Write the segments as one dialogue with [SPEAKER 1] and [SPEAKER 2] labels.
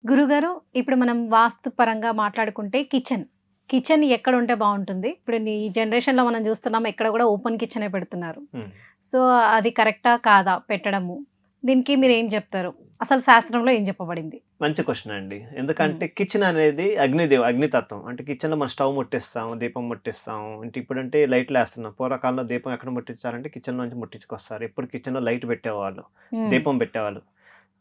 [SPEAKER 1] గురుగారు, ఇప్పుడు మనం వాస్తు పరంగా మాట్లాడుకుంటే కిచెన్ ఎక్కడుంటే బావుంటుంది? ఇప్పుడు ఈ జనరేషన్‌లో మనం చూస్తున్నాం ఎక్కడ గూడా ఓపెన్ కిచెనే పెడుతున్నారు.
[SPEAKER 2] హ్మ్.
[SPEAKER 1] సో, అది కరెక్టా? కాదా? పెట్టడము. దీనికి మీరేం జెప్తారు? అసలు శాస్త్రంలో ఏం చెప్పబడింది?
[SPEAKER 2] మంచి క్వెషన్ అండి.
[SPEAKER 1] హ్మ్.
[SPEAKER 2] ఎందుకంటే కిచెన్ అనేది అగ్నితత్వం. అంటే కిచెన్‌లో మనం స్టవ్ ముట్టిస్తాం, దీపం ముట్టిస్తాం. అంటే ఇప్పుడంటే లైట్‌లేస్తున్నాం. పూర్వకాలంలో దీపం ఎక్కడ ముట్టించాలంటే కిచెన్‌లోంచి ముట్టించుకొస్తారు. ఎప్పుడు కిచెన్‌లో లైట్ పెట్టేవాళ్ళు.
[SPEAKER 1] హ్మ్.
[SPEAKER 2] దీపం పెట్టేవాళ్ళు.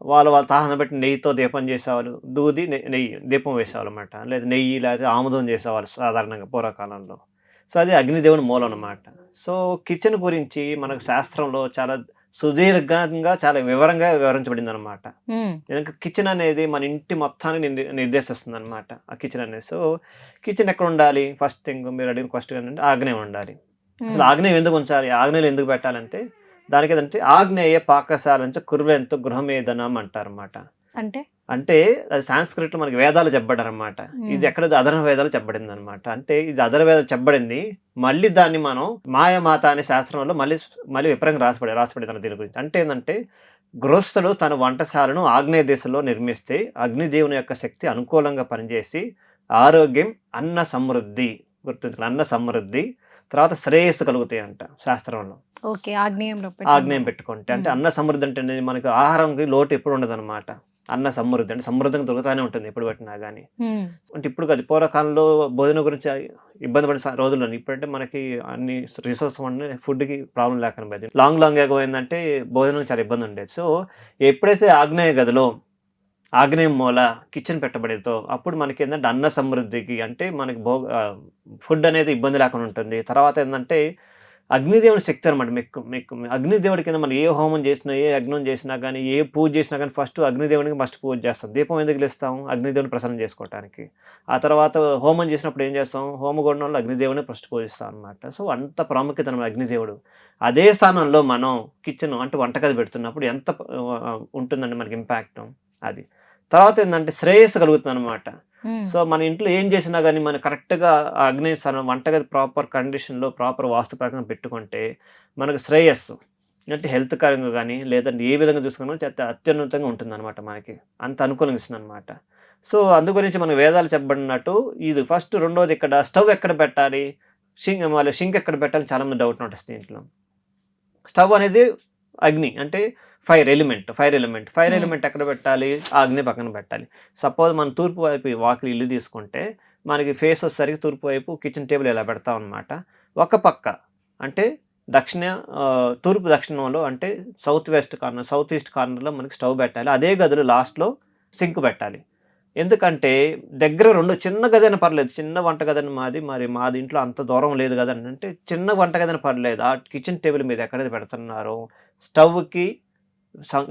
[SPEAKER 2] వాళ్ళ తాహన బట్టి నెయ్యితో దీపం చేసేవాళ్ళు. దూది, నెయ్యి దీపం వేసేవాళ్ళన్నమాట. లేదా నెయ్యి లేకపోతే ఆముదం చేసేవాళ్ళు సాధారణంగా పూర్వకాలంలో. సో, అది అగ్నిదేవుని మూలం అన్నమాట. సో, కిచెన్ గురించి మనకు శాస్త్రంలో చాలా సుదీర్ఘంగా, చాలా వివరంగా వివరించబడిందన్నమాట.
[SPEAKER 1] హ్మ్.
[SPEAKER 2] ఎందుకంటే కిచెన్ అనేది మన ఇంటి మొత్తాన్ని నిర్దేశిస్తుందన్నమాట. ఆ కిచెన్ అనేది. సో, కిచెన్ ఎక్కడుండాలి? ఫస్ట్ థింగ్ మీరు అడిగిన క్వెషన్ ఏంటంటే ఆగ్నేయం ఉండాలి. అసలు
[SPEAKER 1] హ్మ్.
[SPEAKER 2] ఆగ్నేయం ఎందుకు ఉంచాలి? ఆగ్నేయంలో ఎందుకు పెట్టాలంటే దానికేదంటే ఆగ్నేయ పాకశాల నుంచి కుర్వెంతు గృహమేధనం అంటారన్నమాట.
[SPEAKER 1] అంటే?
[SPEAKER 2] అంటే అది సాంస్క్రిట్‌లో మనకి వేదాలు చెప్పబడ్డారన్నమాట. ఇది
[SPEAKER 1] హ్మ్.
[SPEAKER 2] ఎక్కడో అధర్వ వేదాలు చెప్పబడిందన్నమాట. అంటే ఇది అధర్వ వేదాలు చెప్పబడింది. మళ్ళీ దాన్ని మనం మాయామాత అనే శాస్త్రంలో మళ్ళీ వివరంగా రాసిపడిందన్నమాట దీని గురించి. అంటే ఏందంటే గృహస్థుడు తన వంటశాలను ఆగ్నేయ దిశలో నిర్మిస్తే అగ్నిదేవుని యొక్క శక్తి అనుకూలంగా పనిచేసి ఆరోగ్యం, అన్న సమృద్ధి గుర్తుంచుకోవాలి. అన్న సమృద్ధి, తర్వాత శ్రేయస్సు కలుగుతాయంట శాస్త్రంలో.
[SPEAKER 1] ఓకే. ఆగ్నేయంలో పెట్టడం
[SPEAKER 2] ఆగ్నేయం
[SPEAKER 1] వల్ల.
[SPEAKER 2] పెట్టుకుంటే. అంటే
[SPEAKER 1] హ్మ్.
[SPEAKER 2] అన్న సమృద్ధి అంటే మనకు ఆహారంకి లోటు ఎప్పుడు ఉండదనమాట. అన్న సమృద్ధి అంటే సమృద్ధంగా దొరుకుతానే ఉంటుంది ఎప్పుడు పెట్టినా గాని.
[SPEAKER 1] హ్మ్.
[SPEAKER 2] అంటే ఇప్పుడు కాదు పూర్వకాలంలో భోజనం గురించి ఇబ్బంది పడిన రోజుల్లోని. ఇప్పుడంటే మనకి అన్ని రిసోర్సెస్ ఉన్నాయి. ఫుడ్‌కి ప్రాబ్లమ్ లేకుండా పోయింది. లాంగ్ ఎగో ఏందంటే భోజనం చాలా ఇబ్బంది ఉండేది. సో, ఎప్పుడైతే ఆగ్నేయ గదిలో ఆగ్నేయం మూల కిచెన్ పెట్టబడేదో అప్పుడు మనకేందంటే అన్న సమృద్ధికి అంటే మనకి ఫుడ్ అనేది ఇబ్బంది లేకుండా ఉంటుంది. తర్వాత ఏందంటే అగ్నిదేవుని శక్తి అనమాట. మీకు మీకు అగ్నిదేవుడి కింద మనం ఏ హోమం చేసినా, ఏ యజ్ఞం చేసినా గాని, ఏ పూజ చేసినా గాని ఫస్ట్ అగ్నిదేవునికి పూజ చేస్తాం. దీపం ఎందుకు వెలిగిస్తాం? అగ్నిదేవుని ప్రసన్నం చేసుకోవటానికి. ఆ తర్వాత హోమం చేసినప్పుడు ఏం చేస్తాం? హోమగుండంలో అగ్నిదేవుని ఫస్ట్ పూజిస్తాం అనమాట. సో, అంత ప్రాముఖ్యత అన్నమాట అగ్నిదేవుడు. అదే స్థానంలో మనం కిచెన్ అంటే వంటగది పెడుతున్నప్పుడు ఎంత ఉంటుందండి మనకి ఇంపాక్ట్ అది. తర్వాత ఏందంటే శ్రేయస్సు కలుగుతుందనమాట.
[SPEAKER 1] హ్మ్.
[SPEAKER 2] సో, మన ఇంట్లో ఏం చేసినా గాని మనం కరెక్ట్‌గా ఆ అగ్ని స్థానం వంటగది ప్రాపర్ కండిషన్‌లో ప్రాపర్ వాస్తు ప్రకారం పెట్టుకుంటే మనకు శ్రేయస్సు. అంటే హెల్త్ పరంగా గాని లేదంటే ఏ విధంగా చూసుకున్నా అత్యున్నతంగా ఉంటుందనమాట మనకి. అంత అనుకూలంగా ఇస్తుందనమాట. సో, అందు గురించి మన వేదాలు చెప్పబడినట్టు ఇది ఫస్ట్ రెండోది ఇక్కడ స్టవ్ ఎక్కడ పెట్టాలి? మళ్ళీ సింక్ ఎక్కడ పెట్టాలి? చాలా మంది డౌట్ నడుస్తుంది ఇంట్లో. స్టవ్ అనేది అగ్ని. అంటే ఫైర్
[SPEAKER 1] హ్మ్.
[SPEAKER 2] ఎలిమెంట్ ఎక్కడ పెట్టాలి? ఆ అగ్ని పక్కన పెట్టాలి. సపోజ్ మనం తూర్పు వైపు వాకిలి ఇల్లు తీసుకుంటే, మనకి ఫేస్ వచ్చేసరికి తూర్పు వైపు కిచెన్ టేబుల్ ఇలా పెడతామనమాట. ఒక పక్క అంటే దక్షిణ తూర్పు దక్షిణంలో అంటే సౌత్ ఈస్ట్ కార్నర్‌లో మనకి స్టవ్ పెట్టాలి. అదే గదిలో లాస్ట్‌లో సింక్ పెట్టాలి. ఎందుకంటే దగ్గర 2 చిన్న గదైనా పర్లేదు. చిన్న వంటగదని మాది ఇంట్లో అంత దూరం లేదు గదండి అంటే చిన్న వంటగదైనా పర్లేదు. ఆ కిచెన్ టేబుల్ మీద ఎక్కడైతే పెడుతున్నారో స్టవ్‌కి,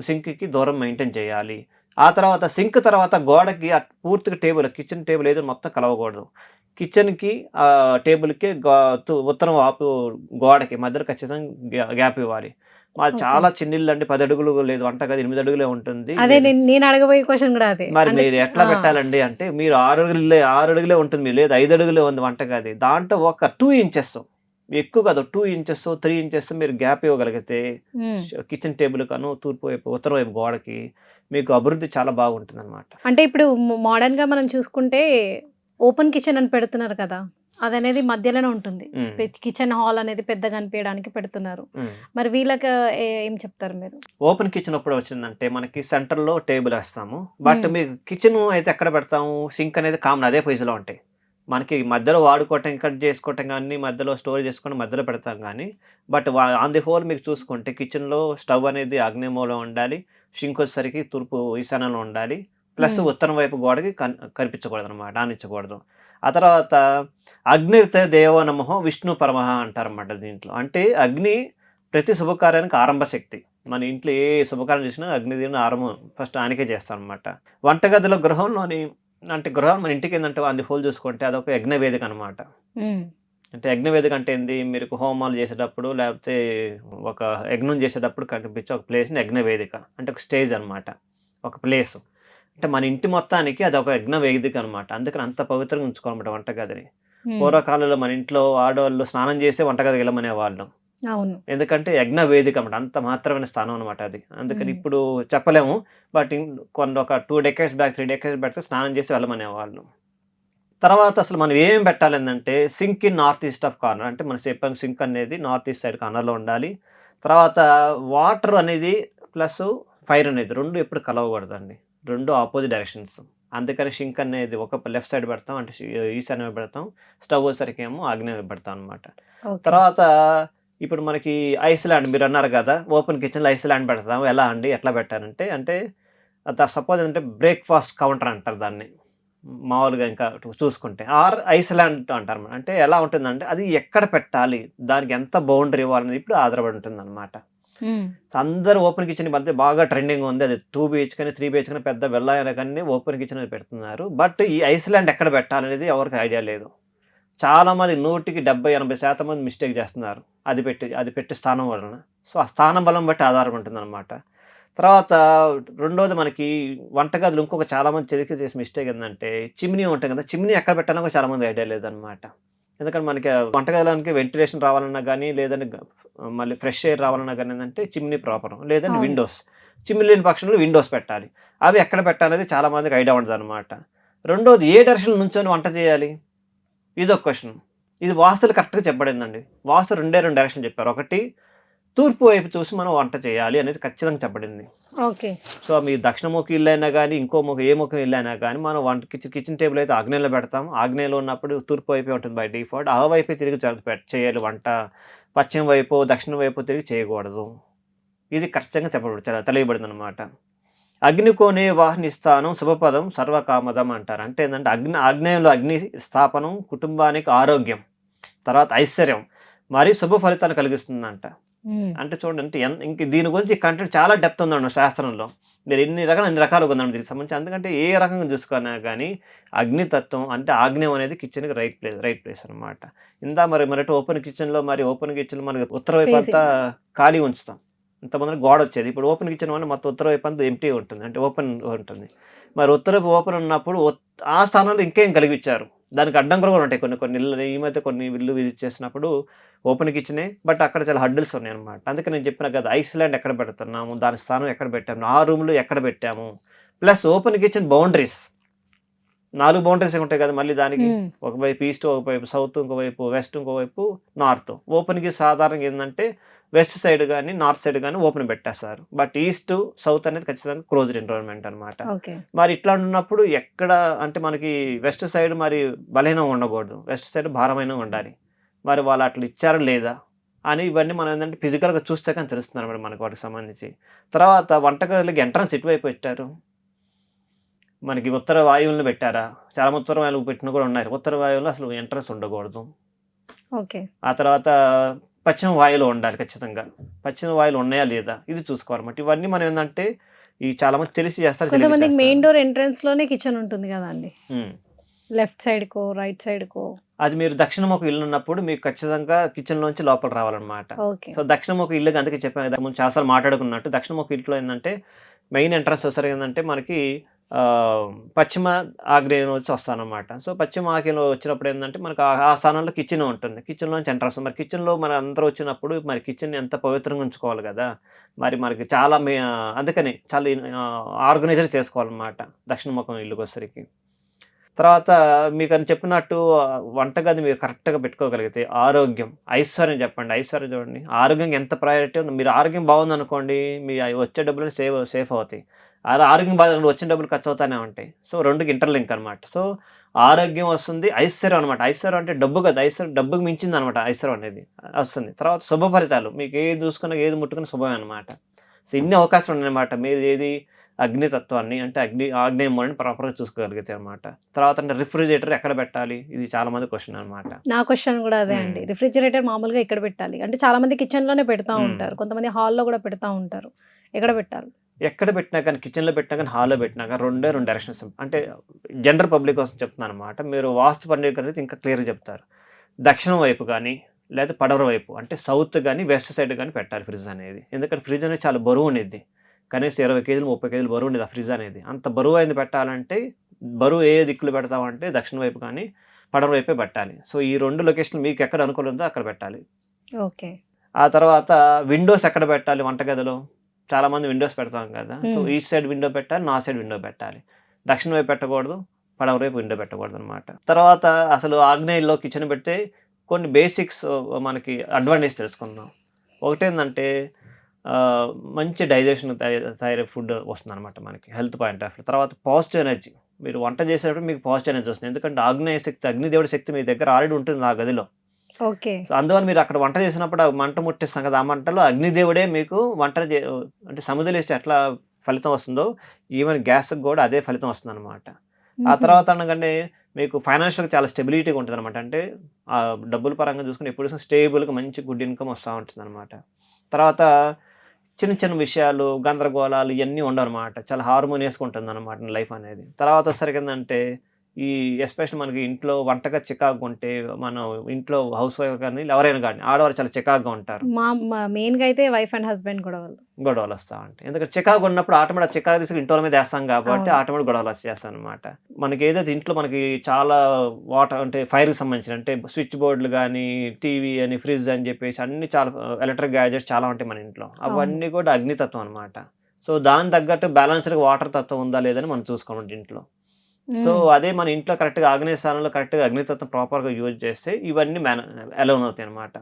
[SPEAKER 2] సింక్‌కి దూరం మెయింటైన్ చేయాలి. ఆ తర్వాత సింక్ తర్వాత గోడకి పూర్తిగా కిచెన్ టేబుల్ ఏదో మొత్తం కలవకూడదు. కిచెన్‌కి టేబుల్‌కి ఉత్తరం వాపు గోడకి మధ్యలో ఖచ్చితంగా గ్యాప్ ఇవ్వాలి. మాది
[SPEAKER 1] ఓకే.
[SPEAKER 2] చాలా చిన్న ఇల్లండి. 10 అడుగులు లేదు వంటగది 8 అడుగులే ఉంటుంది.
[SPEAKER 1] అదే నేను అడగబోయే క్వెషన్ గూడా అదే.
[SPEAKER 2] మరి
[SPEAKER 1] అంటే
[SPEAKER 2] మీరు ఎట్లా
[SPEAKER 1] ఆ!
[SPEAKER 2] పెట్టాలండి అంటే, మీరు 6 అడుగులే ఉంటుంది. లేదు 5 అడుగులే ఉంది వంటగది. దాంట్లో ఒక 2 ఇంచెస్ ఎక్కువ కాదు. 2 ఇంచెస్, 3 ఇంచెస్ మీరు గ్యాప్ ఇవ్వగలిగితే
[SPEAKER 1] హ్మ్.
[SPEAKER 2] కిచెన్ టేబుల్ ఉత్తరం వైపు గోడకి మీకు అభివృద్ధి చాలా బాగుంటుందన్నమాట.
[SPEAKER 1] అంటే ఇప్పుడు మోడర్న్‌గా మనం చూసుకుంటే ఓపెన్ కిచెన్ అని పెడుతున్నారు కదా! అదనేది మధ్యలోనే ఉంటుంది.
[SPEAKER 2] హ్మ్.
[SPEAKER 1] కిచెన్ హాల్ అనేది పెద్దగా అనిపియడానికి పెడుతున్నారు.
[SPEAKER 2] హ్మ్.
[SPEAKER 1] మరి వీళ్ళకి ఏం చెప్తారు మీరు?
[SPEAKER 2] ఓపెన్ కిచెన్ ఎప్పుడు వచ్చిందంటే మనకి సెంటర్‌లో టేబుల్ ఏస్తాము. బట్
[SPEAKER 1] హ్మ్.
[SPEAKER 2] మీకు కిచెను అయితే ఎక్కడ పెడతాము? సింక్ అనేది కామన్ అదే పొజిషన్‌లో ఉంటాయి. మనకి మధ్యలో వాడుకోవటం, కట్ చేసుకోవటం గాని, మధ్యలో స్టోర్ చేసుకొని మధ్యలో పెడతాం గానీ, బట్ ఆన్ ది హోల్ మీకు చూసుకుంటే కిచెన్‌లో స్టవ్ అనేది ఆగ్నేయ మూల ఉండాలి. సింక్ వచ్చేసరికి తూర్పు ఈశాన్యంలో ఉండాలి. ప్లస్
[SPEAKER 1] హ్మ్.
[SPEAKER 2] ఉత్తరం వైపు గోడకి కనిపించకూడదనమాట. ఆనించకూడదు. ఆ తర్వాత అగ్నిర్తే దేవో నమః విష్ణు పరమః అంటారన్నమాట దీంట్లో. అంటే అగ్ని ప్రతి శుభకార్యానికి ఆరంభ శక్తి. మన ఇంట్లో ఏ శుభకార్యం చేసినా అగ్నిదేవుని ఆరంభం ఫస్ట్ ఆయనకే చేస్తామనమాట. వంటగదిలో గృహం మన ఇంటికేందంటే ఆన్ ది హోల్ చూసుకుంటే అదొక యజ్ఞవేదిక అనమాట.
[SPEAKER 1] హ్మ్.
[SPEAKER 2] అంటే యజ్ఞవేదిక అంటే ఏంది? మీరు హోమాలు చేసేటప్పుడు లేకపోతే ఒక యజ్ఞం చేసేటప్పుడు కనిపించే ఒక ప్లేస్‌ని యజ్ఞవేదిక. అంటే ఒక స్టేజ్ అనమాట. ఒక ప్లేసు. అంటే మన ఇంటి మొత్తానికి అదొక యజ్ఞ వేదిక అనమాట. అందుకని అంత పవిత్రంగా ఉంచుకోవాలన్నమాట వంటగదిని.
[SPEAKER 1] హ్మ్.
[SPEAKER 2] పూర్వకాలంలో మన ఇంట్లో ఆడవాళ్ళు స్నానం చేసే వంటగదికి వెళ్ళమనేవాళ్ళం.
[SPEAKER 1] అవును.
[SPEAKER 2] ఎందుకంటే యజ్ఞ వేదిక అన్నమాట. అంత మాత్రమైన స్థానం అనమాట అది. అందుకని
[SPEAKER 1] హ్మ్.
[SPEAKER 2] ఇప్పుడు చెప్పలేము. బట్ ఒక 2 డెకేడ్స్ బ్యాక్, 3 డెకేడ్స్ బ్యాక్ స్నానం చేసి వెళ్ళమనేవాళ్ళు. తర్వాత అసలు మనం ఏం పెట్టాలనంటే sink in north east of corner. అంటే మనం చెప్పాం సింక్ అనేది నార్త్ ఈస్ట్ సైడ్ కార్నర్‌లో ఉండాలి. తర్వాత వాటర్ అనేది ప్లస్ ఫైర్ అనేది 2 ఎప్పుడు కలవకూడదండి. 2 అపోజిట్ డైరెక్షన్స్. అందుకని సింక్ అనేది ఒక లెఫ్ట్ సైడ్ పెడతాం. అంటే ఈశాన్యం వైపు పెడతాం. స్టవ్ వచ్చేసరికేమో ఆగ్నేయం వైపు పెడతాం అనమాట.
[SPEAKER 1] ఓకే.
[SPEAKER 2] తర్వాత ఇప్పుడు మనకి ఐస్‌లాండ్ మీరన్నారు కదా! ఓపెన్ కిచెన్‌లో ఐస్‌లాండ్ పెడతాం. ఎలా అండి? ఎట్లా పెట్టారంటే అంటే సపోజ్ అంటే బ్రేక్‌ఫాస్ట్ కౌంటర్ అంటారు దాన్ని. మామూలుగా ఇంకా చూసుకుంటే. ఆర్ ఐస్‌లాండ్ అంటారు. అంటే ఎలా ఉంటుందంటే అది ఎక్కడ పెట్టాలి? దానికి ఎంత బౌండరీ ఇవ్వాలనేది ఇప్పుడు ఆధారపడి ఉంటుందన్నమాట.
[SPEAKER 1] హ్మ్.
[SPEAKER 2] అందరూ ఓపెన్ కిచెన్ ఈ మధ్య బాగా ట్రెండింగ్ ఉంది. అది 2 బీహెచ్‌కే, 3 బీహెచ్‌కే పెద్ద విల్లా అయినా కానీ ఓపెన్ కిచెన్ అని పెడుతున్నారు. బట్ ఈ ఐస్‌లాండ్ ఎక్కడ పెట్టాలనేది ఎవరికీ ఐడియా లేదు. చాలామంది 100కి 70, 80% మంది మిస్టేక్ చేస్తున్నారు. అది పెట్టే స్థానం వలన. సో, ఆ స్థానం బలం బట్టి ఆధారపడి ఉంటుందన్నమాట. తర్వాత రెండోది మనకి వంటగదిలో ఇంకొక చాలామంది చేసే మిస్టేక్ ఏందంటే చిమ్నీ ఉంటుంది కదా! చిమ్నీ ఎక్కడ పెట్టాలో కూడా చాలామందికి ఐడియా లేదన్నమాట. ఎందుకంటే మనకి వంటగదిలోనికి వెంటిలేషన్ రావాలన్నా గానీ, లేదంటే మళ్ళీ ఫ్రెష్ ఎయిర్ రావాలన్నా గానీ ఏందంటే చిమ్నీ ప్రాపర్. లేదంటే
[SPEAKER 1] అవును.
[SPEAKER 2] విండోస్. చిమ్నీ లేని పక్షంలో విండోస్ పెట్టాలి. అవి ఎక్కడ పెట్టాలనేది చాలా మందికి ఐడియా ఉండదన్నమాట. రెండోది ఏ డైరెక్షన్‌లో నుంచొని వంట చేయాలి? ఇదొక క్వెషన్. ఇది వాస్తులు కరెక్ట్‌గా చెప్పబడిందండి. వాస్తు 2 డైరెక్షన్‌లు చెప్పారు. ఒకటి తూర్పు వైపు చూసి మనం వంట చేయాలి అనేది ఖచ్చితంగా చెప్పబడింది.
[SPEAKER 1] ఓకే.
[SPEAKER 2] సో, మీ దక్షిణముఖి ఇల్లైనా గానీ, ఇంకో ఏ ముఖం ఇల్లైనా గానీ, మనం కిచెన్ టేబుల్ అయితే ఆగ్నేయంలో పెడతాం. ఆగ్నేయంలో ఉన్నప్పుడు తూర్పు వైపే ఉంటుంది బై డిఫాల్ట్. ఆ వైపే తిరిగి చేయాలి వంట. పశ్చిమ వైపో, దక్షిణం వైపో తిరిగి చేయకూడదు. ఇది ఖచ్చితంగా తెలియబడిందనమాట. అగ్నికోనే వాహనిస్థానం శుభపదం సర్వకామదం అంటారు. అంటే ఏందంటే ఆగ్నేయంలో అగ్ని స్థాపనం కుటుంబానికి ఆరోగ్యం, తర్వాత ఐశ్వర్యం మరియు శుభ ఫలితాన్ని కలిగిస్తుందంట.
[SPEAKER 1] హ్మ్.
[SPEAKER 2] అంటే చూడండి అంటే ఇంక దీని గురించి కంటెంట్ చాలా డెప్త్ ఉందండి శాస్త్రంలో. మీరు అన్ని రకాలుగా ఉందండి దీనికి సంబంధించి. ఎందుకంటే ఏ రకంగా చూసుకున్నా గానీ అగ్నితత్వం అంటే ఆగ్నేయం అనేది కిచెన్‌కి రైట్ ప్లేస్ అనమాట. మరి ఓపెన్ కిచెన్‌లో ఓపెన్ కిచెన్‌లో మనకి ఉత్తర వైపు అంతా
[SPEAKER 1] ఫేసింగ్.
[SPEAKER 2] ఖాళీ ఉంచుతాం. ఇంతకుముందు గోడొచ్చేది. ఇప్పుడు ఓపెన్ కిచెన్ వల్ల మొత్తం ఉత్తర వైపు అంతా ఎంప్టీగా ఉంటుంది. అంటే ఓపెన్ ఉంటుంది. మరి ఉత్తర వైపు ఓపెన్ ఉన్నప్పుడు ఆ స్థానంలో ఇంకేం కలిగిచ్చారు. దానికి అడ్డంకులు కూడా ఉంటాయి. కొన్ని ఇళ్ళు ఈ మధ్య కొన్ని ఇల్లు విజిట్ చేసినప్పుడు ఓపెన్ కిచెనే. బట్ అక్కడ చాలా హర్డిల్స్ ఉన్నాయన్నమాట. అందుకే నేను చెప్పినా కదా! ఐస్‌లాండ్ ఎక్కడ పెడుతున్నాము? దాని స్థానం ఎక్కడ పెట్టాము? ఆ రూమ్‌లో ఎక్కడ పెట్టాము? Plus open kitchen boundaries. 4 boundaries ఉంటాయి కదా! మళ్ళీ దానికి.
[SPEAKER 1] హ్మ్.
[SPEAKER 2] ఒకవైపు ఈస్ట్, ఒకవైపు సౌత్, ఇంకోవైపు వెస్ట్, ఇంకోవైపు నార్త్. ఓపెన్‌కి సాధారణంగా ఏందంటే వెస్ట్ సైడ్ గాని, నార్త్ సైడ్ గాని ఓపెన్ పెట్టేస్తారు. బట్ ఈస్ట్, సౌత్ అనేది ఖచ్చితంగా క్లోజ్డ్ ఎన్విరాన్మెంట్ అన్నమాట.
[SPEAKER 1] ఓకే.
[SPEAKER 2] మరి ఇట్లా ఉన్నప్పుడు ఎక్కడ అంటే మనకి వెస్ట్ సైడ్ మరి బలహీనంగా ఉండకూడదు. వెస్ట్ సైడ్ భారమైనగా ఉండాలి. మరి వాళ్ళు అట్లా ఇచ్చారా లేదా? అని ఇవన్నీ మనం ఏందంటే ఫిజికల్‌గా చూస్తే కానీ తెలుస్తుందన్నమాట మనకు వాటికి సంబంధించి. తర్వాత వంటగదిలోకి ఎంట్రన్స్ ఎటువైపు పెట్టారు? మనకి ఉత్తర వాయువులను పెట్టారా? చాలా మంది ఉత్తర వాయువులు పెట్టిన కూడా ఉన్నాయి. ఉత్తర వాయువులో అసలు ఎంట్రన్స్ ఉండకూడదు.
[SPEAKER 1] ఓకే.
[SPEAKER 2] ఆ తర్వాత పశ్చిమ వాయువులో ఉండాలి ఖచ్చితంగా. పశ్చిమ వాయువులు ఉన్నాయా లేదా? ఇది చూసుకోవాలన్నమాట. ఇవన్నీ మనం ఏందంటే చాలా మంది తెలిసి చేస్తారు, తెలియక
[SPEAKER 1] కొంతమందికి
[SPEAKER 2] చేస్తారు.
[SPEAKER 1] మెయిన్ డోర్ ఎంట్రన్స్‌లోనే కిచెన్ ఉంటుంది గదండీ!
[SPEAKER 2] హ్మ్.
[SPEAKER 1] లెఫ్ట్ సైడ్‌కో, రైట్ సైడ్‌కో.
[SPEAKER 2] అది మీరు దక్షిణముఖ ఇల్లున్నప్పుడు మీకు ఖచ్చితంగా కిచెన్‌లోంచి లోపలికి రావాలన్నమాట.
[SPEAKER 1] ఓకే.
[SPEAKER 2] సో, దక్షిణముఖ ఇల్లుకి అందుకే చెప్పాను కదా! ముందు చాలా సార్లు మాట్లాడుకున్నట్టు దక్షిణముఖ ఇంట్లో ఏందంటే మెయిన్ ఎంట్రన్స్ వచ్చేసరికి ఏందంటే మనకి పశ్చిమ ఆగ్నేయం నుంచి వస్తామన్నమాట. సో, పశ్చిమ ఆగ్నేయంలో వచ్చినప్పుడు ఏందంటే మనకు ఆ స్థానంలో కిచెన్ ఉంటుంది. కిచెన్‌లోంచి ఎంట్రన్స్. మరి కిచెన్‌లో మన అందరూ వచ్చినప్పుడు మరి కిచెన్‌ని ఎంత పవిత్రంగా ఉంచుకోవాలి గదా! మరి మనకి చాలా అందుకని చాలా ఆర్గనైజర్ చేసుకోవాలన్నమాట దక్షిణ ముఖం ఇల్లుకొచ్చేసరికి. తర్వాత మీకని చెప్పినట్టు వంటగది మీరు కరెక్ట్‌గా పెట్టుకోగలిగితే ఆరోగ్యం, ఐశ్వర్యం చెప్పండి. ఐశ్వర్యం చూడండి. ఆరోగ్యం ఎంత ప్రయారిటీ మీరు ఆరోగ్యం బాగుందనుకోండి, మీ వచ్చే డబ్బులు సేఫ్ అవుతాయి. అలా ఆరోగ్యం బాలేనప్పుడు వచ్చిన డబ్బులు ఖర్చవుతానే ఉంటాయి. సో, 2కి ఇంటర్‌లింక్ అనమాట. సో, ఆరోగ్యం వస్తుంది. ఐశ్వర్యం అనమాట. ఐశ్వర్యం అంటే డబ్బు కాదు. డబ్బుకి మించిందనమాట ఐశ్వర్యం అనేది వస్తుంది. తర్వాత శుభ ఫలితాలు. మీకు ఏది చూసుకున్నా, ఏది ముట్టుకున్నా శుభమే అనమాట. సో, ఇన్ని అవకాశాలు ఉన్నాయన్నమాట. మీరు ఏది అగ్నితత్వాన్ని అంటే ఆగ్నేయ మూలని ప్రాపర్‌గా చూసుకోగలిగితే అనమాట. తర్వాత అంటే రిఫ్రిజిరేటర్ ఎక్కడ పెట్టాలి? ఇది చాలా మంది క్వెషన్ అనమాట.
[SPEAKER 1] నా క్వెషన్ గూడా అదే అండి.
[SPEAKER 2] హ్మ్.
[SPEAKER 1] రిఫ్రిజిరేటర్ మామూలుగా ఎక్కడ పెట్టాలి? అంటే చాలా మంది కిచెన్‌లోనే పెడతా
[SPEAKER 2] హ్మ్.
[SPEAKER 1] ఉంటారు. కొంతమంది హాల్‌లో గూడా పెడతా ఉంటారు. ఎక్కడ పెట్టాలి?
[SPEAKER 2] ఎక్కడ పెట్టినా కానీ కిచెన్‌లో పెట్టినా కానీ, హాల్‌లో పెట్టినా గాని 2 డైరెక్షన్స్. అంటే జనరల్ పబ్లిక్ కోసం చెప్తున్నానన్నమాట. మీరు వాస్తు పండితులైతే ఇంకా క్లియర్‌గా చెప్తారు. దక్షిణం వైపు గాని, లేదా పడమర వైపు అంటే సౌత్ గాని, వెస్ట్ సైడ్ గాని పెట్టాలి ఫ్రిడ్జ్ అనేది. ఎందుకంటే ఫ్రిడ్జ్ అనేది చాలా బరువు ఉండిద్ది. కనీసం 20 కేజీలు, 30 కేజీలు బరువు ఉండేది ఆ ఫ్రిడ్జ్ అనేది. అంత బరువైంది పెట్టాలంటే బరువు ఏ దిక్కులో పెడతామంటే దక్షిణ వైపు కానీ, పడమర వైపే పెట్టాలి. సో, ఈ 2 లొకేషన్‌లు మీకు ఎక్కడ అనుకూలం ఉందో అక్కడ పెట్టాలి.
[SPEAKER 1] ఓకే.
[SPEAKER 2] ఆ తర్వాత విండోస్ ఎక్కడ పెట్టాలి వంటగదిలో? చాలామంది విండోస్ పెడతాం కదా! సో, ఈస్ట్ సైడ్ విండో పెట్టాలి, నార్త్ సైడ్ విండో పెట్టాలి. దక్షిణం వైపు పెట్టకూడదు, పడమర వైపు విండో పెట్టకూడదనమాట. తర్వాత అసలు ఆగ్నేయంలో కిచెన్ పెడితే కొన్ని బేసిక్స్ మనకి అడ్వాంటేజ్ తెలుసుకుందాం. ఒకటేందంటే మంచి డైజెషన్ తయారయ్యే ఫుడ్ వస్తుందనమాట మనకి హెల్త్ పాయింట్ ఆఫ్ వ్యూ. తర్వాత పాజిటివ్ ఎనర్జీ. మీరు వంట చేసేటప్పుడు మీకు పాజిటివ్ ఎనర్జీ వస్తుంది. ఎందుకంటే ఆగ్నేయ శక్తి, అగ్నిదేవుడి శక్తి మీ దగ్గర ఆల్రెడీ ఉంటుంది ఆ గదిలో.
[SPEAKER 1] ఓకే.
[SPEAKER 2] సో, అందువల్ల మీరు అక్కడ వంట చేసినప్పుడు ఆ మంట ముట్టిస్తాం కదా! ఆ మంటలో అగ్నిదేవుడే మీకు అంటే సముద్రలేస్తే ఎట్లా ఫలితం వస్తుందో ఈవెన్ గ్యాస్‌కి గూడా అదే ఫలితం వస్తుందనమాట. ఆ తర్వాత అనగానే మీకు ఫైనాన్షియల్‌గా చాలా స్టెబిలిటీగా ఉంటదనమాట. అంటే డబ్బుల పరంగా చూసుకుంటే ఎప్పుడు చూసినా స్టేబుల్‌గా మంచి గుడ్ ఇన్‌కమ్ వస్తా ఉంటుందనమాట. తర్వాత చిన్న చిన్న విషయాలు, గందరగోళాలు ఇయన్నీ ఉండవనమాట. చాలా హార్మోనియస్‌గా ఉంటుందనమాట లైఫ్ అనేది. తర్వాత వచ్చేసరికేందంటే ఈ ఎస్పెషల్లీ మనకి ఇంట్లో వంటగది చికాకుగా ఉంటే, మనం ఇంట్లో హౌస్ వైఫ్ గాని ఎవరైనా గాని ఆడవారు చాలా చికాకుగా ఉంటారు.
[SPEAKER 1] మెయిన్‌గా అయితే వైఫ్ అండ్ హస్బెండ్
[SPEAKER 2] గొడవలొస్తా ఉంటాయి. ఎందుకంటే చికాకుగా ఉన్నప్పుడు ఆటోమేటిక్ చికాకు తీసుకొని ఇంటోళ్ళ మీద ఏస్తాం కాబట్టి
[SPEAKER 1] అవును.
[SPEAKER 2] ఆటోమేటిక్ గొడవలొచ్చేస్తాయనమాట. మనకి ఏదైతే ఇంట్లో మనకి చాలా వాటర్ అంటే ఫైర్‌కి సంబంధించిన అంటే స్విచ్ బోర్డులు గానీ, టీవీ అని, ఫ్రిడ్జ్ అని చెప్పేసి అన్నీ చాలా ఎలక్ట్రిక్ గ్యాడ్జెట్స్ చాలా ఉంటాయి మన ఇంట్లో.
[SPEAKER 1] అవును.
[SPEAKER 2] అవన్నీ కూడా అగ్నితత్వం అనమాట. సో, దానికి తగ్గట్టు బ్యాలెన్స్‌డ్‌గా వాటర్ తత్వం ఉందా లేదని మనం చూసుకోవాలి ఇంట్లో. సో, అదే మన ఇంట్లో కరెక్ట్‌గా ఆగ్నేయ స్థానంలో కరెక్ట్‌గా అగ్నితత్వం ప్రాపర్‌గా యూజ్ చేస్తే ఇవన్నీ అలౌన్ అవుతాయనమాట.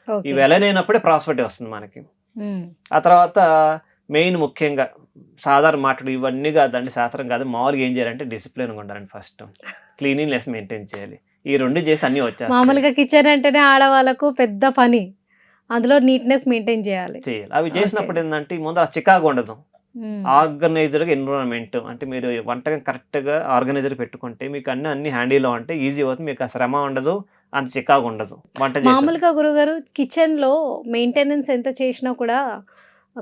[SPEAKER 1] ఓకే.
[SPEAKER 2] ఇవి అలైన్ అయినప్పుడే ప్రాస్పెరిటీ వస్తుంది మనకి.
[SPEAKER 1] హ్మ్.
[SPEAKER 2] ఆ తర్వాత మెయిన్ ముఖ్యంగా సాధారణ మాటలు ఇవన్నీ కాదండి, శాస్త్రం కాదు. మామూలుగా ఏం చేయాలంటే డిసిప్లిన్‌గా ఉండాలండి ఫస్ట్. క్లీనింగ్‌నెస్ మెయింటైన్ చేయాలి. ఈ 2 చేసి అన్నీ వచ్చేస్తాయి.
[SPEAKER 1] మామూలుగా కిచెన్ అంటేనే ఆడవాళ్ళకు పెద్ద పని. అందులో నీట్‌నెస్ మెయింటైన్ చేయాలి.
[SPEAKER 2] చేయాలి. అవి
[SPEAKER 1] ఓకే.
[SPEAKER 2] చేసినప్పుడు ఏందంటే ముందు ఆ చికాకు ఉండదు.
[SPEAKER 1] హ్మ్.
[SPEAKER 2] ఆర్గనైజ్డ్‌గా ఎన్విరాన్మెంట్ అంటే మీరు వంటకం కరెక్ట్‌గా ఆర్గనైజర్ పెట్టుకుంటే మీకు అన్నీ హ్యాండీలో ఉంటే ఈజీ అవుతుంది. మీకు ఆ శ్రమ ఉండదు. అంత చికాకు ఉండదు. వంట చేసే
[SPEAKER 1] మామూలుగా గురుగారు కిచెన్‌లో మెయింటెనెన్స్ ఎంత చేసినా కూడా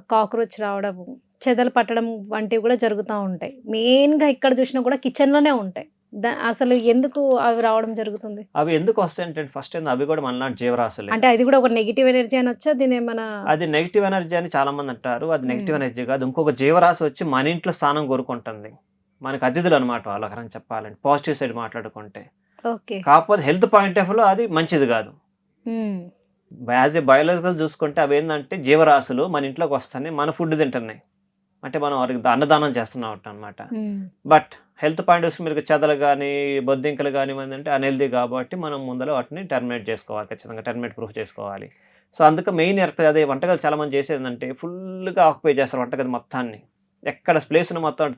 [SPEAKER 1] కాక్రోచ్ రావడము, చెదలు పట్టడం వంటివి కూడా జరుగుతా ఉంటాయి. మెయిన్‌గా ఎక్కడ చూసినా కూడా కిచెన్‌లోనే ఉంటాయి. అసలు ఎందుకు అవి రావడం జరుగుతుంది?
[SPEAKER 2] అవి ఎందుకు వస్తాయంటే ఫస్ట్ అవి కూడా మనలాంటి జీవరాశులే.
[SPEAKER 1] అంటే అది కూడా ఒక నెగెటివ్ ఎనర్జీ అనొచ్చా? దీన్నేమన్నా
[SPEAKER 2] అది నెగెటివ్ ఎనర్జీ అని చాలామంది అంటారు. అది నెగెటివ్
[SPEAKER 1] హ్మ్.
[SPEAKER 2] ఎనర్జీ కాదు. ఇంకొక జీవరాశి వచ్చి మన ఇంట్లో స్థానం కోరుకుంటుంది. మనకు అతిథులు అనమాట వాళ్ళు ఒక రకంగా చెప్పాలంటే. పాజిటివ్ సైడ్ మాట్లాడుకుంటే.
[SPEAKER 1] ఓకే.
[SPEAKER 2] కాకపోతే హెల్త్ పాయింట్ ఆఫ్ వ్యూలో అది మంచిది కాదు.
[SPEAKER 1] హ్మ్.
[SPEAKER 2] యాజ్ ఎ బయోలాజికల్ చూసుకుంటే అవేందంటే జీవరాశులు మన ఇంట్లోకి వస్తున్నాయి. మన ఫుడ్ తింటున్నాయి. అంటే మనం వారికి అన్నదానం చేస్తున్నట్టు అనమాట.
[SPEAKER 1] హ్మ్.
[SPEAKER 2] But health point of view మీరు చెదలు గానీ, బొద్దింకలు గానివ్వండి అంటే అన్‌హెల్తీ కాబట్టి మనం ముందల వాటిని టెర్మినేట్ చేసుకోవాలి. ఖచ్చితంగా టెర్మినేట్ ప్రూఫ్ చేసుకోవాలి. సో, అందుకే మెయిన్ అదే వంటగది చాలామంది చేసేదేంటంటే ఫుల్‌గా ఆక్యుపై చేస్తారు వంటగది మొత్తాన్ని. ఎక్కడ ప్లేస్‌ని మొత్తం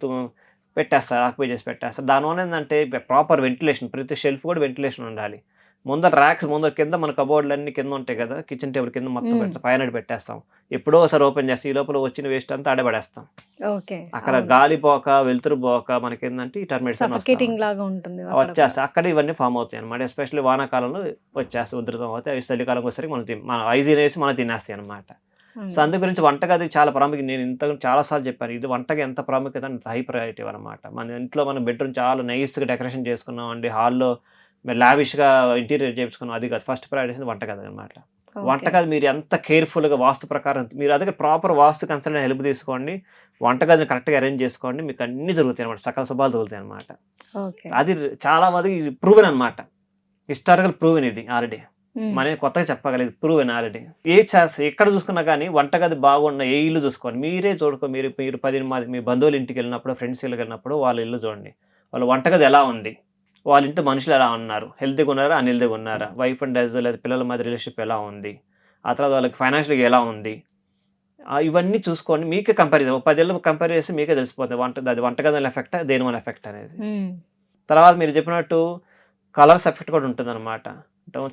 [SPEAKER 2] పెట్టేస్తారు. ఆక్యుపై చేసి పెట్టేస్తారు. దానివల్ల ఏందంటే ప్రాపర్ వెంటిలేషన్ ప్రతి షెల్ఫ్ కూడా వెంటిలేషన్ ఉండాలి. ముందర ర్యాక్స్ ముందర కింద మన కబోర్డ్‌లన్నీ కింద ఉంటాయి కదా! కిచెన్ టేబుల్ కింద మొత్తం
[SPEAKER 1] హ్మ్.
[SPEAKER 2] పెడతాం. పైన పెట్టేస్తాం. ఎప్పుడో ఒకసారి ఓపెన్ చేసి ఈ లోపల వచ్చిన వేస్ట్ అంతా ఆడే పడేస్తాం.
[SPEAKER 1] ఓకే.
[SPEAKER 2] అక్కడ
[SPEAKER 1] అవును.
[SPEAKER 2] గాలి పోక, వెలుతురు పోక మనకేందంటే ఈ టర్మినేట్స్ అని వస్తా
[SPEAKER 1] సఫకేటింగ్
[SPEAKER 2] ఉంటాయి.
[SPEAKER 1] లాగా ఉంటుంది అక్కడ కూడా.
[SPEAKER 2] వచ్చేస్తాయి. అక్కడ ఇవన్నీ ఫార్మ్ అవుతాయన్నమాట. ఎస్పెషల్లీ వానాకాలంలో వచ్చేస్తాయి. ఉధృతం అవుతాయి. అవి చలికాలంకి వచ్చేసరికి మనం అవి తినేసి మనం తినేస్తాయన్నమాట. సో,
[SPEAKER 1] హ్మ్.
[SPEAKER 2] అందు గురించి వంటగది చాలా ప్రాముఖ్యత. నేను చాలా సార్లు చెప్పాను. ఇది వంటకి ఎంత ప్రాముఖ్యత అంత హై ప్రయారిటీ అన్నమాట. మన ఇంట్లో మనం బెడ్‌రూమ్ చాలా నైస్‌గా డెకరేషన్ చేసుకున్నామండి. హాల్‌లో లావిష్‌గా ఇంటీరియర్ చేపించుకున్నాం. అది కాదు. ఫస్ట్ ప్రయారిటీ వంటగది అన్నమాట.
[SPEAKER 1] ఓకే.
[SPEAKER 2] వంటగది మీరు ఎంత కేర్‌ఫుల్‌గా వాస్తు ప్రకారం మీరు అదే ప్రాపర్ వాస్తు కన్సల్టెంట్ హెల్ప్ తీసుకోండి. వంటగదిని కరెక్ట్‌గా అరేంజ్ చేసుకోండి. మీకు అన్నీ జరుగుతాయన్నమాట. సకల శుభాలు దొరుకుతాయన్నమాట.
[SPEAKER 1] ఓకే.
[SPEAKER 2] అది చాలా మందికి ప్రూవెన్ అన్నమాట. హిస్టారికల్ ప్రూవెన్ ఇది ఆల్రెడీ.
[SPEAKER 1] హ్మ్.
[SPEAKER 2] మనం కొత్తగా చెప్పగలేదు. Proven already. ఎక్కడ చూసుకున్నా గానీ వంటగది బాగున్న ఏ ఇల్లు చూసుకోండి. మీరే మీరు మీరు 10 మంది మీ బంధువుల ఇంటికెళ్ళినప్పుడు, ఫ్రెండ్స్ ఇళ్ళకెళ్ళినప్పుడు వాళ్ళ ఇల్లు చూడండి. వాళ్ళ వంటగది ఎలా ఉంది? వాళ్ళ ఇంట్లో మనుషులు ఎలా ఉన్నారు? హెల్తీగా ఉన్నారా? అన్‌హెల్తీగా ఉన్నారా? వైఫ్ అండ్ హస్బెండ్ లేదా పిల్లల మధ్య రిలేషన్‌షిప్ ఎలా ఉంది? ఆ తర్వాత వాళ్ళకి ఫైనాన్షియల్‌గా ఎలా ఉంది? ఇవన్నీ చూసుకోండి. మీకే కంపారిజన్. ఒక 10 ఏళ్ళు కంపేర్ చేస్తే మీకే తెలిసిపోతుంది. అది వంటగది వల్ల ఎఫెక్టా? దేని వల్ల ఎఫెక్ట్ అనేది.
[SPEAKER 1] హ్మ్.
[SPEAKER 2] తర్వాత మీరు చెప్పినట్టు కలర్స్ ఎఫెక్ట్ కూడా ఉంటుందన్నమాట.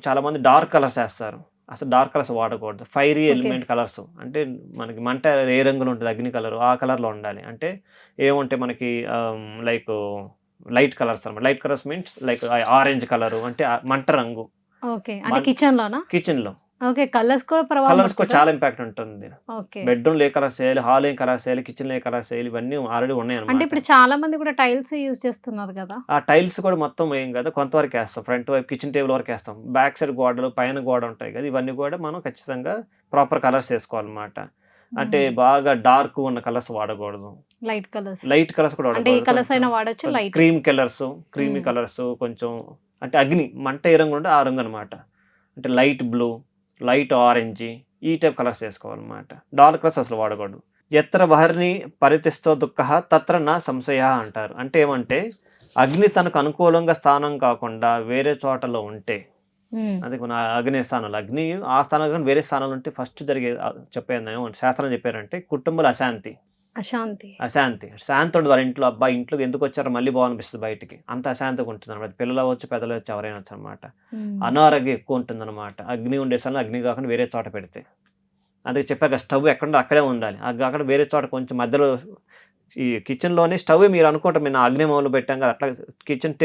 [SPEAKER 2] చాలామంది డార్క్ కలర్స్ ఏస్తారు. అసలు డార్క్ కలర్స్ వాడకూడదు. Fiery
[SPEAKER 1] okay.
[SPEAKER 2] ఎలిమెంట్ కలర్స్ అంటే మనకి మంట ఏ రంగులో ఉంటది అగ్ని కలర్ ఆ కలర్‌లో ఉండాలి. అంటే ఏముంటాయి మనకి లైక్ లైట్ కలర్స్ అన్నమాట. Light colours means like orange colour అంటే మంట రంగు.
[SPEAKER 1] ఓకే. అంటే కిచెన్‌లోనా?
[SPEAKER 2] కిచెన్‌లో.
[SPEAKER 1] ఓకే. కలర్స్ కూడా ప్రభావం
[SPEAKER 2] కలర్స్ కూడా
[SPEAKER 1] పడుతదా?
[SPEAKER 2] చాలా ఇంపాక్ట్ ఉంటుంది.
[SPEAKER 1] ఓకే.
[SPEAKER 2] బెడ్‌రూమ్‌లో ఏ కలర్స్ ఏయాలి, హాల్ ఏం కలర్స్ ఏయాలి, కిచెన్‌లో ఏ కలర్స్ ఏయాలి ఇవన్నీ ఆల్రెడీ
[SPEAKER 1] అంటే
[SPEAKER 2] ఉన్నాయన్నమాట.
[SPEAKER 1] ఇప్పుడు చాలా మంది కూడా టైల్స్ యూజ్ చేస్తున్నారు గదా!
[SPEAKER 2] ఆ టైల్స్ కూడా మొత్తం వేయం కదా! కొంతవరకు ఏస్తాం. ఫ్రంట్ వైపు కిచెన్ టేబుల్ వరకు ఏస్తాం. బ్యాక్ సైడ్ గోడలు, పైన గోడ ఉంటాయి కదా! ఇవన్నీ కూడా మనం ఖచ్చితంగా ప్రాపర్ కలర్స్ ఏసుకోవాలన్నమాట. అంటే
[SPEAKER 1] హ్మ్.
[SPEAKER 2] బాగా డార్క్‌గా ఉన్న కలర్స్ వాడకూడదు.
[SPEAKER 1] Light colours.
[SPEAKER 2] లైట్ కలర్స్ కూడా
[SPEAKER 1] అంటే ఏ
[SPEAKER 2] వాడకూడదు.
[SPEAKER 1] కలర్స్ అయినా
[SPEAKER 2] కొంచెం
[SPEAKER 1] వాడొచ్చు లైట్.
[SPEAKER 2] క్రీమీ
[SPEAKER 1] హ్మ్.
[SPEAKER 2] కలర్స్ కొంచెం అంటే మంట ఏ రంగు ఉంటే ఆ రంగు అన్నమాట. అంటే లైట్ బ్లూ, లైట్ ఆరెంజ్, ఈ టైప్ కలర్స్ వేసుకోవాలన్నమాట. డార్క్ కలర్స్ అసలు వాడకూడదు. ఎత్ర బహర్ని పరితిష్టో దుఃఖః తత్ర నా సంశయః అంటారు. అంటే ఏమంటే అగ్ని తనకు అనుకూలంగా స్థానం కాకుండా వేరే చోటలో ఉంటే, అది మన అగ్ని స్థానంలో అగ్ని ఆ స్థానంలో కానీ వేరే స్థానంలో ఉంటే ఫస్ట్ జరిగే చెప్పేది శాస్త్రం చెప్పారంటే కుటుంబంలో అశాంతి. శాంతి ఉండదు వాళ్ళ ఇంట్లో. అబ్బాయి ఇంట్లోకి ఎందుకు వచ్చారో మళ్ళీ బాగనిపిస్తుంది బయటికి. అంత అశాంతిగా ఉంటుంది అనమాట. పిల్లలు అవ్వచ్చు, పెద్దలు వచ్చి ఎవరైనా వచ్చు అనమాట. అనారోగ్యం ఎక్కువ ఉంటుంది అనమాట. అగ్ని ఉండే స్థలంలో అగ్ని కాకుండా వేరే చోట పెడితే. అందుకే చెప్పాక స్టవ్ ఎక్కడ అక్కడే ఉండాలి. అది కాకుండా వేరే చోట కొంచెం మధ్యలో ఈ కిచెన్లోనే స్టవ్ మీరు అనుకుంటాం మేము అగ్నిమూలు పెట్టాం కదా, అట్లా కిచెన్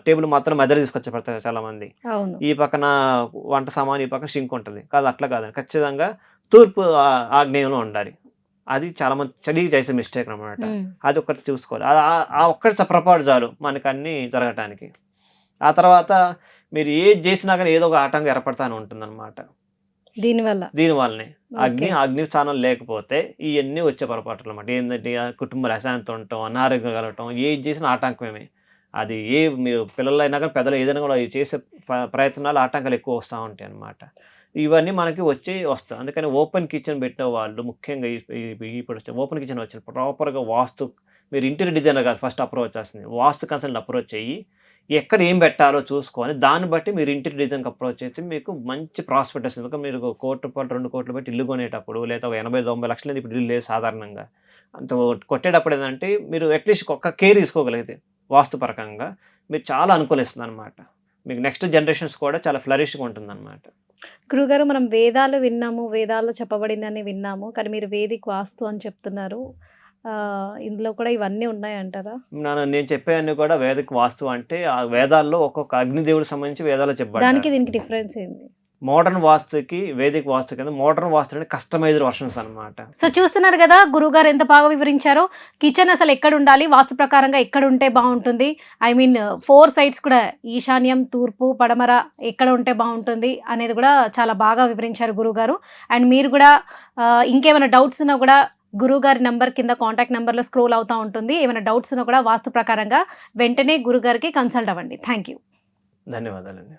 [SPEAKER 2] టేబుల్ మాత్రం మధ్యలో తీసుకొచ్చి పెడతారు చాలా మంది. ఈ పక్కన వంట సామాన్, ఈ పక్కన షింక్ ఉంటుంది. కాదు, అట్లా కాదండి. ఖచ్చితంగా తూర్పు ఆగ్నేయంలో ఉండాలి. అది చాలా మంది చడికి చేసే మిస్టేక్ అనమాట. అది ఒక్కటి చూసుకోవాలి. ఆ ఒక్కటి పొరపాటు చాలు మనకు అన్ని జరగటానికి. ఆ తర్వాత మీరు ఏది చేసినా కానీ ఏదో ఒక ఆటంకం ఏర్పడతానే ఉంటుంది అనమాట. దీనివల్లనే అగ్ని స్థానం లేకపోతే ఇవన్నీ వచ్చే పొరపాట్లు అనమాట. ఏంటంటే కుటుంబాలు అశాంతి ఉండటం, అనారోగ్యం కలగటం, ఏది చేసినా ఆటంకమే. అది మీరు పిల్లలైనా కానీ పెద్దలు ఏదైనా కూడా చేసే ప్రయత్నాలు ఆటంకాలు ఎక్కువ వస్తూ ఉంటాయి అన్నమాట. ఇవన్నీ మనకి వస్తాయి. అందుకని ఓపెన్ కిచెన్ పెట్టిన వాళ్ళు ముఖ్యంగా ఇప్పుడు ఓపెన్ కిచెన్ వచ్చిన ప్రాపర్గా వాస్తు, మీరు ఇంటీరియర్ డిజైనర్ కాదు ఫస్ట్ అప్రోచ్ వస్తుంది, వాస్తు కన్సల్ట్ అప్రోచ్ అయ్యి ఎక్కడ ఏం పెట్టాలో చూసుకొని దాన్ని బట్టి మీరు ఇంటీరియర్ డిజైన్కి అప్రోచ్ అయితే మీకు మంచి ప్రాస్పెక్ట్ వస్తుంది. ఇంకా మీరు 1 కోటి రూపాయలు 2 కోట్లు పెట్టి ఇల్లు కొనేటప్పుడు, లేదా 80-90 లక్షలు ఇప్పుడు ఇల్లు లేదు సాధారణంగా. అంత కొట్టేటప్పుడు ఏంటంటే మీరు అట్లీస్ట్ ఒక్క కేర్ తీసుకోగలిగితే వాస్తుపరకంగా మీరు చాలా అనుకూలిస్తుంది అనమాట. మీకు నెక్స్ట్ జనరేషన్స్ కూడా చాలా ఫ్లరిష్గా ఉంటుంది అనమాట.
[SPEAKER 1] గురుగారు, మనం వేదాలు విన్నాము, వేదాల్లో చెప్పబడిందని విన్నాము, కానీ మీరు వేదిక్ వాస్తు అని చెప్తున్నారు. ఇందులో కూడా ఇవన్నీ ఉన్నాయంటారా?
[SPEAKER 2] నేను చెప్పేవన్నీ కూడా వేదిక్ వాస్తు అంటే ఆ వేదాల్లో ఒక్కొక్క అగ్నిదేవుడికి సంబంధించి వేదాలు చెప్పారు.
[SPEAKER 1] దానికి దీనికి డిఫరెన్స్ ఏంది?
[SPEAKER 2] మోడర్న్ వాస్తుకి వేదిక్ వాస్తు కింద మోడర్న్ వాస్తు అంటే కస్టమైజ్డ్ వర్షన్స్ అనమాట.
[SPEAKER 1] సో చూస్తున్నారు కదా గురుగారు ఎంత బాగా వివరించారో. కిచెన్ అసలు ఎక్కడ ఉండాలి, వాస్తు ప్రకారంగా ఎక్కడ ఉంటే బాగుంటుంది, ఐ మీన్ 4 సైడ్స్ కూడా ఈశాన్యం, తూర్పు, పడమర ఎక్కడ ఉంటే బాగుంటుంది అనేది కూడా చాలా బాగా వివరించారు గురుగారు. అండ్ మీరు కూడా ఇంకేమైనా డౌట్స్ ఉన్నా కూడా గురుగారి నెంబర్ కింద కాంటాక్ట్ నెంబర్లో స్క్రోల్ అవుతూ ఉంటుంది. ఏమైనా డౌట్స్ ఉన్నా కూడా వాస్తు ప్రకారంగా వెంటనే గురుగారికి కన్సల్ట్ అవ్వండి. Thank you.
[SPEAKER 2] ధన్యవాదాలండి.